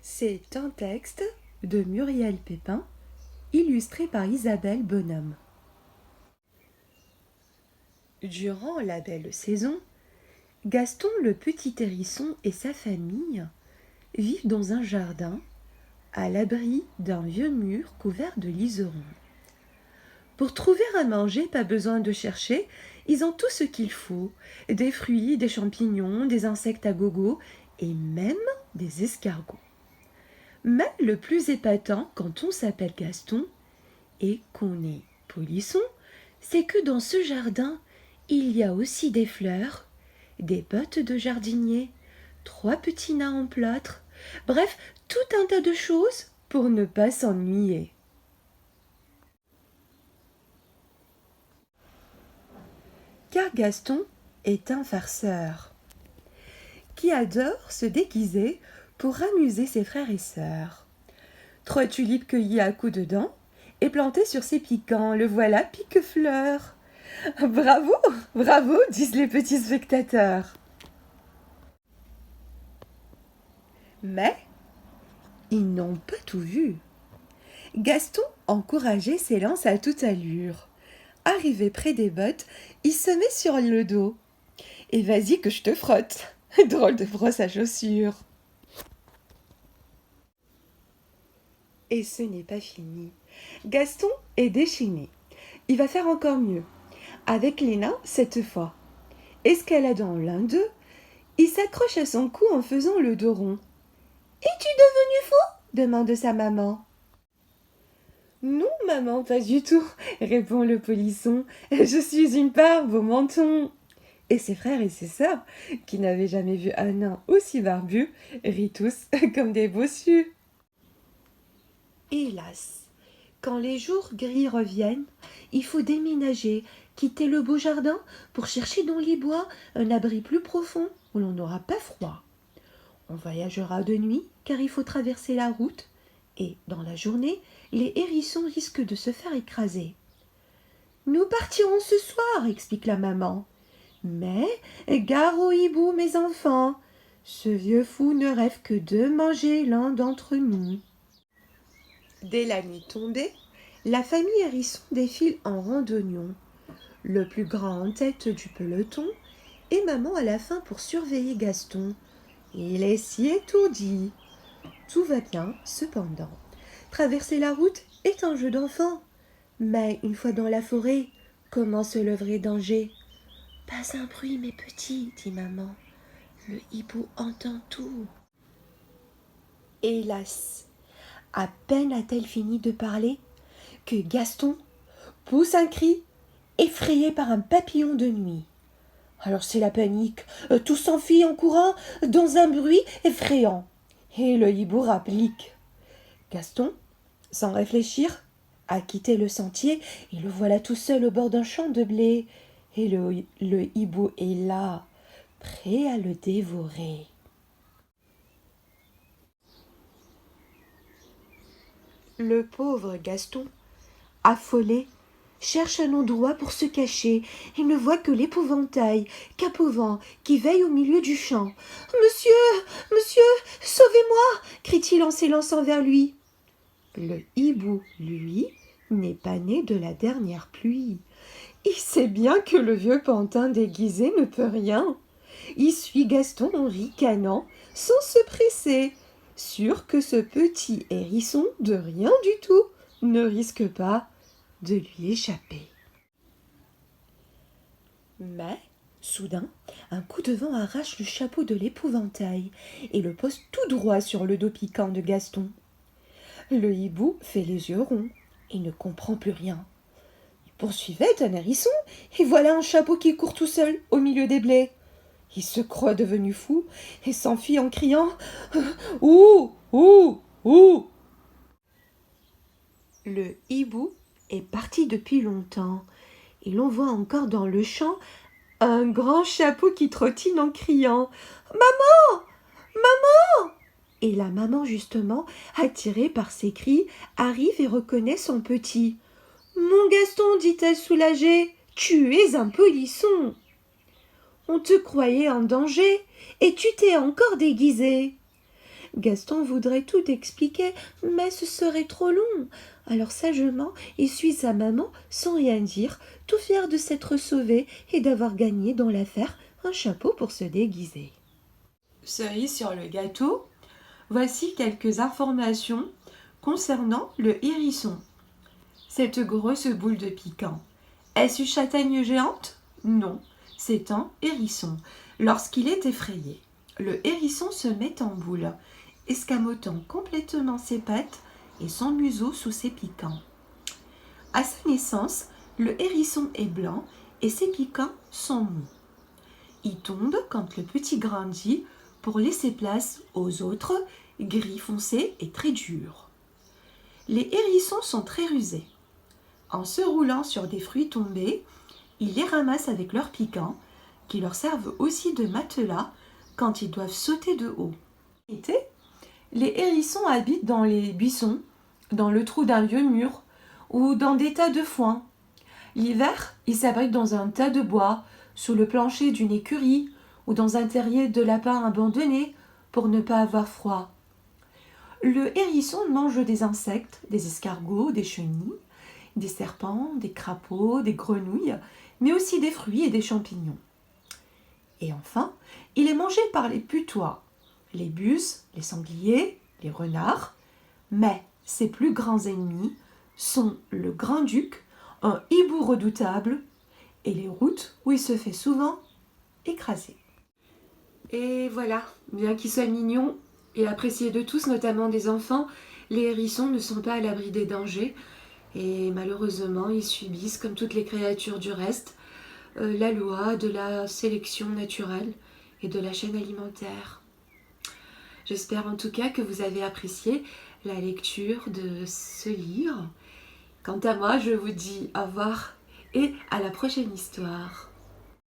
C'est un texte de Muriel Pépin, illustré par Isabelle Bonhomme. Durant la belle saison, Gaston le petit hérisson et sa famille vivent dans un jardin, à l'abri d'un vieux mur couvert de liserons. Pour trouver à manger, pas besoin de chercher, ils ont tout ce qu'il faut, des fruits, des champignons, des insectes à gogo et même des escargots. Mais le plus épatant quand on s'appelle Gaston et qu'on est polisson, c'est que dans ce jardin, il y a aussi des fleurs, des bottes de jardinier, 3 petits nains en plâtre, bref, tout un tas de choses pour ne pas s'ennuyer. Car Gaston est un farceur qui adore se déguiser pour amuser ses frères et sœurs. 3 tulipes cueillies à coups de dents et plantées sur ses piquants, le voilà pique-fleur. Bravo, bravo, disent les petits spectateurs. Mais ils n'ont pas tout vu. Gaston, encouragé, s'élance à toute allure. Arrivé près des bottes, il se met sur le dos. Et vas-y que je te frotte. Drôle de brosse à chaussures. Et ce n'est pas fini. Gaston est déchaîné. Il va faire encore mieux. Avec les nains, cette fois. Escaladant l'un d'eux, il s'accroche à son cou en faisant le dos rond. « Es-tu devenu fou ?» demande sa maman. « Non, maman, pas du tout, » répond le polisson. « Je suis une barbe au menton. » Et ses frères et ses sœurs, qui n'avaient jamais vu un nain aussi barbu, rient tous comme des bossus. Hélas, quand les jours gris reviennent, il faut déménager, quitter le beau jardin pour chercher dans les bois un abri plus profond où l'on n'aura pas froid. On voyagera de nuit car il faut traverser la route et, dans la journée, les hérissons risquent de se faire écraser. « Nous partirons ce soir, » explique la maman. « Mais, gare au hibou, mes enfants, ce vieux fou ne rêve que de manger l'un d'entre nous. » Dès la nuit tombée, la famille hérisson défile en rang d'oignons, le plus grand en tête du peloton et maman à la fin pour surveiller Gaston. Il est si étourdi. Tout va bien, cependant. Traverser la route est un jeu d'enfant. Mais une fois dans la forêt, commence le vrai danger. « Pas un bruit, mes petits, » dit maman. « Le hibou entend tout. » Hélas, à peine a-t-elle fini de parler que Gaston pousse un cri, effrayé par un papillon de nuit. Alors c'est la panique, tous s'enfuient en courant dans un bruit effrayant. Et le hibou rapplique. Gaston, sans réfléchir, a quitté le sentier et le voilà tout seul au bord d'un champ de blé. Et le hibou est là, prêt à le dévorer. Le pauvre Gaston, affolé, cherche un endroit pour se cacher et ne voit que l'épouvantail, Capauvent, qui veille au milieu du champ. « Monsieur, monsieur, sauvez-moi » crie-t-il en s'élançant vers lui. Le hibou, lui, n'est pas né de la dernière pluie. Il sait bien que le vieux pantin déguisé ne peut rien. Il suit Gaston en ricanant, sans se presser, sûr que ce petit hérisson, de rien du tout, ne risque pas de lui échapper. Mais, soudain, un coup de vent arrache le chapeau de l'épouvantail et le pose tout droit sur le dos piquant de Gaston. Le hibou fait les yeux ronds et ne comprend plus rien. Il poursuivait un hérisson et voilà un chapeau qui court tout seul au milieu des blés. Il se croit devenu fou et s'enfuit en criant « Ouh, ouh, ouh !» Le hibou est parti depuis longtemps et l'on voit encore dans le champ un grand chapeau qui trottine en criant « Maman, maman !» Et la maman, justement, attirée par ses cris, arrive et reconnaît son petit. « Mon Gaston, dit-elle soulagée, tu es un polisson. On te croyait en danger et tu t'es encore déguisé. Gaston voudrait tout expliquer, mais ce serait trop long. Alors sagement, il suit sa maman sans rien dire, tout fier de s'être sauvé et d'avoir gagné dans l'affaire un chapeau pour se déguiser. Cerise sur le gâteau, voici quelques informations concernant le hérisson. Cette grosse boule de piquant, est-ce une châtaigne géante? Non, c'est un hérisson. Lorsqu'il est effrayé, le hérisson se met en boule, escamotant complètement ses pattes et son museau sous ses piquants. À sa naissance, le hérisson est blanc et ses piquants sont mous. Il tombe quand le petit grandit pour laisser place aux autres, gris foncé et très durs. Les hérissons sont très rusés. En se roulant sur des fruits tombés, ils les ramassent avec leurs piquants, qui leur servent aussi de matelas quand ils doivent sauter de haut. L'été, les hérissons habitent dans les buissons, dans le trou d'un vieux mur ou dans des tas de foin. L'hiver, ils s'abritent dans un tas de bois, sous le plancher d'une écurie ou dans un terrier de lapin abandonné pour ne pas avoir froid. Le hérisson mange des insectes, des escargots, des chenilles, des serpents, des crapauds, des grenouilles, mais aussi des fruits et des champignons. Et enfin, il est mangé par les putois, les buses, les sangliers, les renards, mais ses plus grands ennemis sont le grand-duc, un hibou redoutable, et les routes où il se fait souvent écraser. Et voilà, bien qu'il soit mignon et apprécié de tous, notamment des enfants, les hérissons ne sont pas à l'abri des dangers et malheureusement ils subissent, comme toutes les créatures du reste, la loi de la sélection naturelle et de la chaîne alimentaire. J'espère en tout cas que vous avez apprécié la lecture de ce livre. Quant à moi, je vous dis au revoir et à la prochaine histoire.